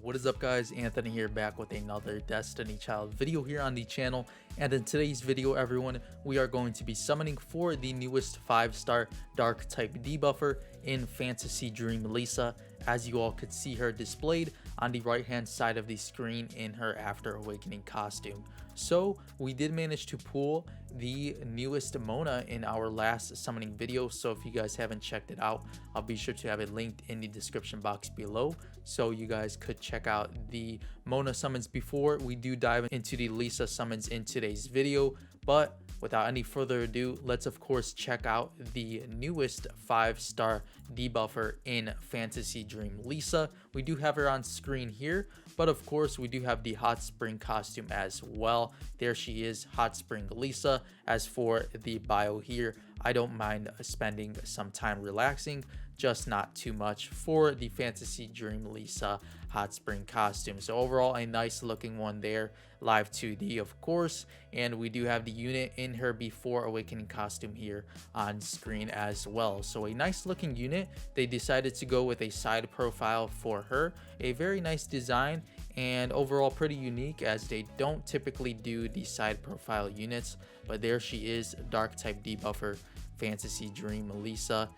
What is up, guys? Anthony here, back with another Destiny Child video here on the channel. And in today's video, everyone, we are going to be summoning for the newest 5-star dark type debuffer in Fantasy Dream Lisa, as you all could see her displayed on the right hand side of the screen in her After Awakening costume. So we did manage to pull the newest Mona in our last summoning video, so if you guys haven't checked it out, I'll be sure to have it linked in the description box below so you guys could check out the Mona summons before we do dive into the Lisa summons in today's video. But without any further ado, let's of course check out the newest 5-star debuffer in Fantasy Dream Lisa. We do have her on screen here, but of course we do have the Hot Spring costume as well. There she is, Hot Spring Lisa. As for the bio here, I don't mind spending some time relaxing, just not too much for the Fantasy Dream Lisa Hot Spring costume. So overall, a nice looking one there, live 2D of course, and we do have the unit in her Before Awakening costume here on screen as well. So a nice looking unit. They decided to go with a side profile for her, a very nice design, and overall pretty unique, as they don't typically do the side profile units. But there she is, dark type debuffer, Fantasy Dream Lisa.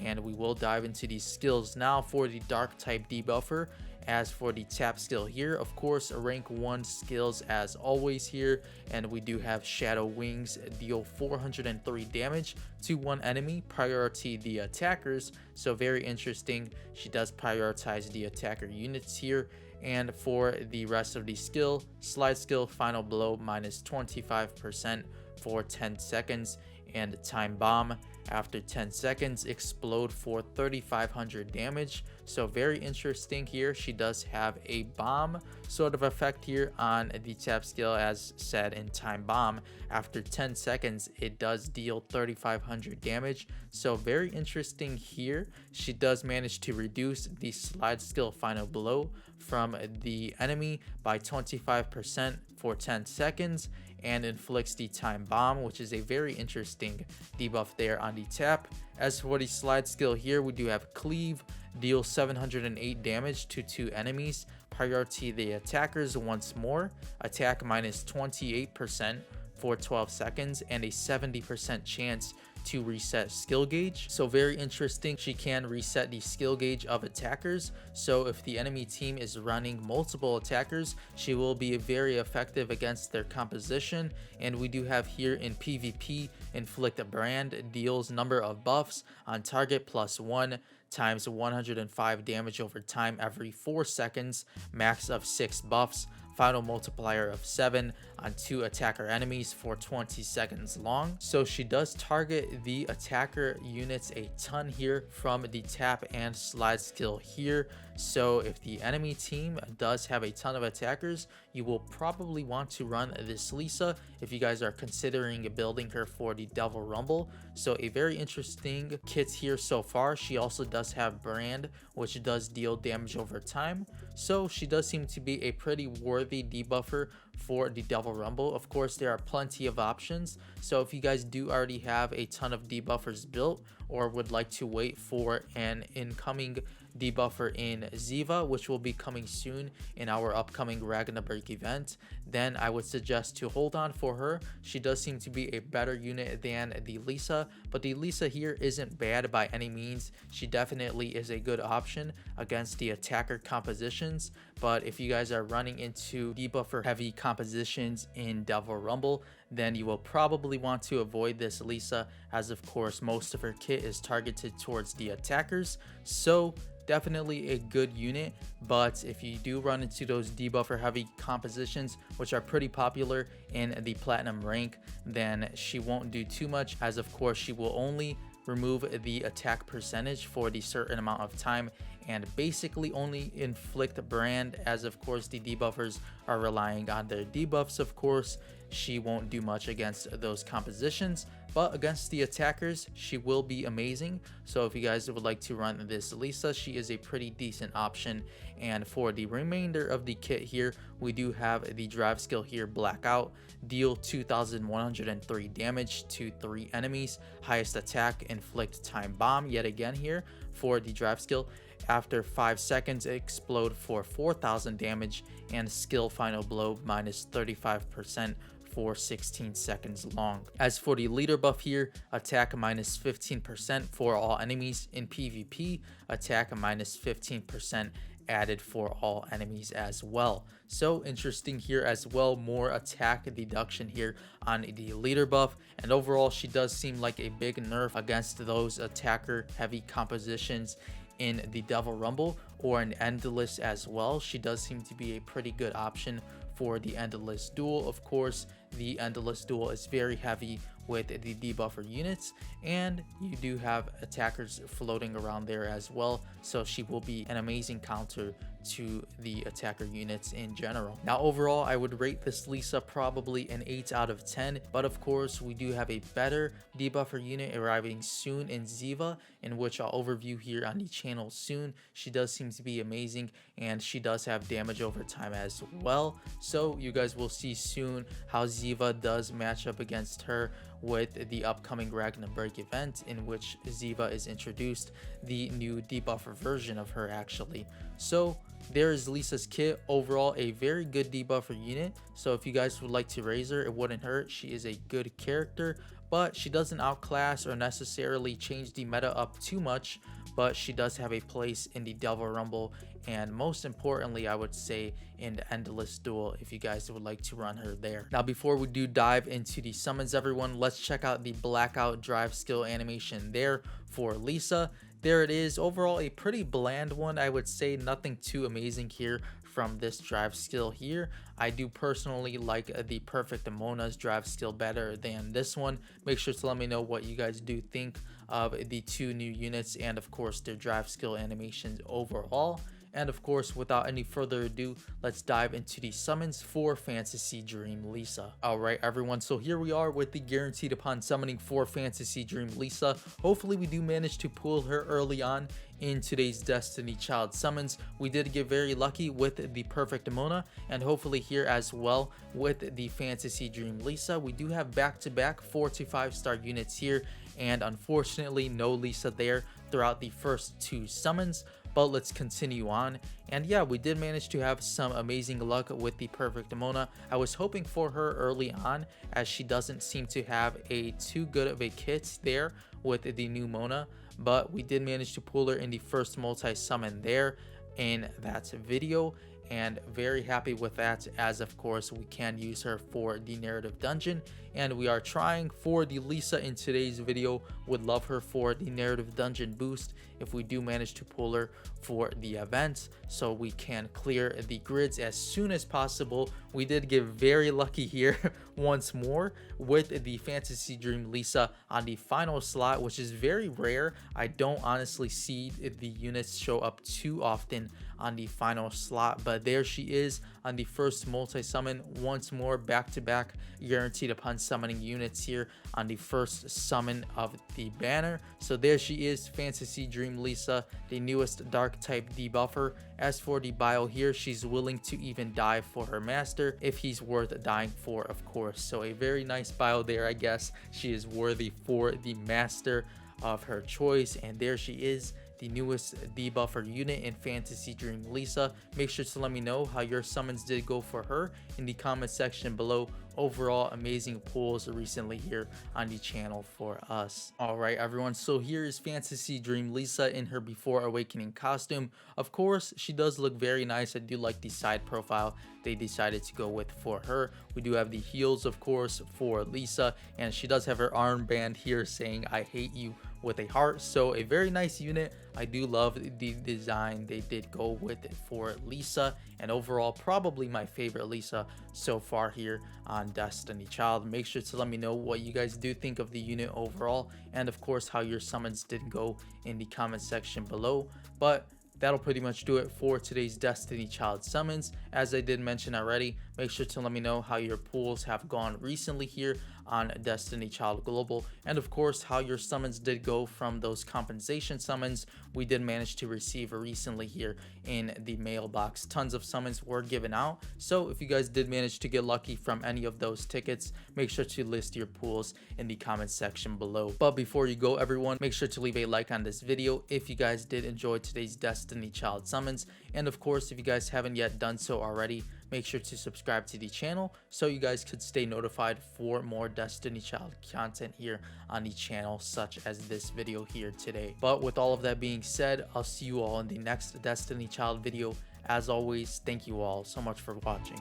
And we will dive into these skills now for the dark type debuffer. As for the tap skill here, of course, rank 1 skills as always here, and we do have Shadow Wings, deal 403 damage to one enemy, priority the attackers. So very interesting, she does prioritize the attacker units here. And for the rest of the skill, slide skill, final blow minus 25% for 10 seconds, and time bomb after 10 seconds, explode for 3500 damage. So very interesting here. She does have a bomb sort of effect here on the tap skill, as said in time bomb. After 10 seconds, it does deal 3500 damage. So very interesting here. She does manage to reduce the slide skill final blow from the enemy by 25% for 10 seconds, and inflicts the time bomb, which is a very interesting debuff there on the tap. As for the slide skill here, we do have cleave, deal 708 damage to 2 enemies, priority the attackers once more, attack minus 28% for 12 seconds, and a 70% chance to reset skill gauge. So very interesting, she can reset the skill gauge of attackers. So if the enemy team is running multiple attackers, she will be very effective against their composition. And we do have here in PvP, inflict a brand, deals number of buffs on target +1 times 105 damage over time every 4 seconds, max of 6 buffs, final multiplier of 7 on 2 attacker enemies for 20 seconds long. So she does target the attacker units a ton here from the tap and slide skill here. So if the enemy team does have a ton of attackers, you will probably want to run this Lisa if you guys are considering building her for the Devil Rumble. So a very interesting kit here so far. She also does have brand, which does deal damage over time. So she does seem to be a pretty worthy debuffer for the Devil Rumble. Of course, there are plenty of options. So if you guys do already have a ton of debuffers built, or would like to wait for an incoming debuffer in Ziva, which will be coming soon in our upcoming Ragnarok event, then I would suggest to hold on for her. She does seem to be a better unit than the Lisa, but the Lisa here isn't bad by any means. She definitely is a good option against the attacker compositions. But if you guys are running into debuffer heavy compositions in Devil Rumble, then you will probably want to avoid this Lisa, as of course most of her kit is targeted towards the attackers. So definitely a good unit, but if you do run into those debuffer heavy compositions, which are pretty popular in the platinum rank, then she won't do too much, as of course she will only remove the attack percentage for the certain amount of time and basically only inflict brand, as of course the debuffers are relying on their debuffs. Of course, she won't do much against those compositions, but against the attackers she will be amazing. So if you guys would like to run this Lisa, she is a pretty decent option. And for the remainder of the kit here, we do have the drive skill here, Blackout, deal 2103 damage to 3 enemies, highest attack, inflict time bomb yet again here for the drive skill. after 5 seconds explode for 4000 damage, and skill final blow minus 35% for 16 seconds long. As for the leader buff here, attack minus 15% for all enemies. In PvP, attack minus 15% added for all enemies as well. So interesting here as well, more attack deduction here on the leader buff, and overall she does seem like a big nerf against those attacker heavy compositions in the Devil Rumble or an Endless as well. She does seem to be a pretty good option for the Endless duel. Of course, the Endless duel is very heavy with the debuffer units, and you do have attackers floating around there as well, so she will be an amazing counter to the attacker units in general. Now overall, I would rate this Lisa probably an 8 out of 10, but of course we do have a better debuffer unit arriving soon in Ziva, in which I'll overview here on the channel soon. She does seem to be amazing, and she does have damage over time as well, so you guys will see soon how Ziva does match up against her with the upcoming Ragnarok event, in which Ziva is introduced, the new debuffer version of her actually. So there is Lisa's kit. Overall, a very good debuffer unit, so if you guys would like to raise her, it wouldn't hurt. She is a good character, but she doesn't outclass or necessarily change the meta up too much, but she does have a place in the Devil Rumble, and most importantly, I would say in the Endless duel if you guys would like to run her there. Now before we do dive into the summons, everyone, let's check out the blackout drive skill animation there for Lisa. There it is. Overall, a pretty bland one, I would say. Nothing too amazing here from this drive skill here. I do personally like the Perfect Mona's drive skill better than this one. Make sure to let me know what you guys do think of the two new units, and of course their drive skill animations overall. And of course, without any further ado, let's dive into the summons for Fantasy Dream Lisa. Alright everyone, so here we are with the guaranteed upon summoning for Fantasy Dream Lisa. Hopefully we do manage to pull her early on in today's Destiny Child summons. We did get very lucky with the Perfect Mona, and hopefully here as well with the Fantasy Dream Lisa. We do have back-to-back 4 to 5 star units here, and unfortunately no Lisa there throughout the first 2 summons. But let's continue on, and yeah, we did manage to have some amazing luck with the Perfect Mona. I was hoping for her early on, as she doesn't seem to have a too good of a kit there with the new Mona, but we did manage to pull her in the first multi-summon there in that video, and very happy with that, as of course we can use her for the narrative dungeon, and we are trying for the Lisa in today's video. Would love her for the narrative dungeon boost if we do manage to pull her for the event, so we can clear the grids as soon as possible. We did get very lucky here once more with the Fantasy Dream Lisa on the final slot, which is very rare. I don't honestly see the units show up too often on the final slot, but there she is on the first multi-summon. Once more, back-to-back guaranteed upon summoning units here on the first summon of the banner. So there she is, Fantasy Dream Lisa, the newest dark type debuffer. As for the bio here, she's willing to even die for her master if he's worth dying for, of course. So a very nice bio there, I guess. She is worthy for the master of her choice, and there she is, the newest debuffer unit in Fantasy Dream Lisa. Make sure to let me know how your summons did go for her in the comment section below. Overall, amazing pulls recently here on the channel for us. Alright everyone, so here is Fantasy Dream Lisa in her Before Awakening costume. Of course, she does look very nice. I do like the side profile they decided to go with for her. We do have the heels, of course, for Lisa, and she does have her armband here saying "I hate you" with a heart. So a very nice unit. I do love the design they did go with it for Lisa, and overall probably my favorite Lisa so far here on Destiny Child. Make sure to let me know what you guys do think of the unit overall, and of course how your summons did go in the comment section below. But that'll pretty much do it for today's Destiny Child summons. As I did mention already, make sure to let me know how your pulls have gone recently here on Destiny Child Global, and of course how your summons did go from those compensation summons we did manage to receive recently here in the mailbox. Tons of summons were given out, so if you guys did manage to get lucky from any of those tickets, make sure to list your pools in the comment section below. But before you go, everyone, make sure to leave a like on this video if you guys did enjoy today's Destiny Child summons, and of course if you guys haven't yet done so already, make sure to subscribe to the channel so you guys could stay notified for more Destiny Child content here on the channel, such as this video here today. But with all of that being said, I'll see you all in the next Destiny Child video. As always, thank you all so much for watching.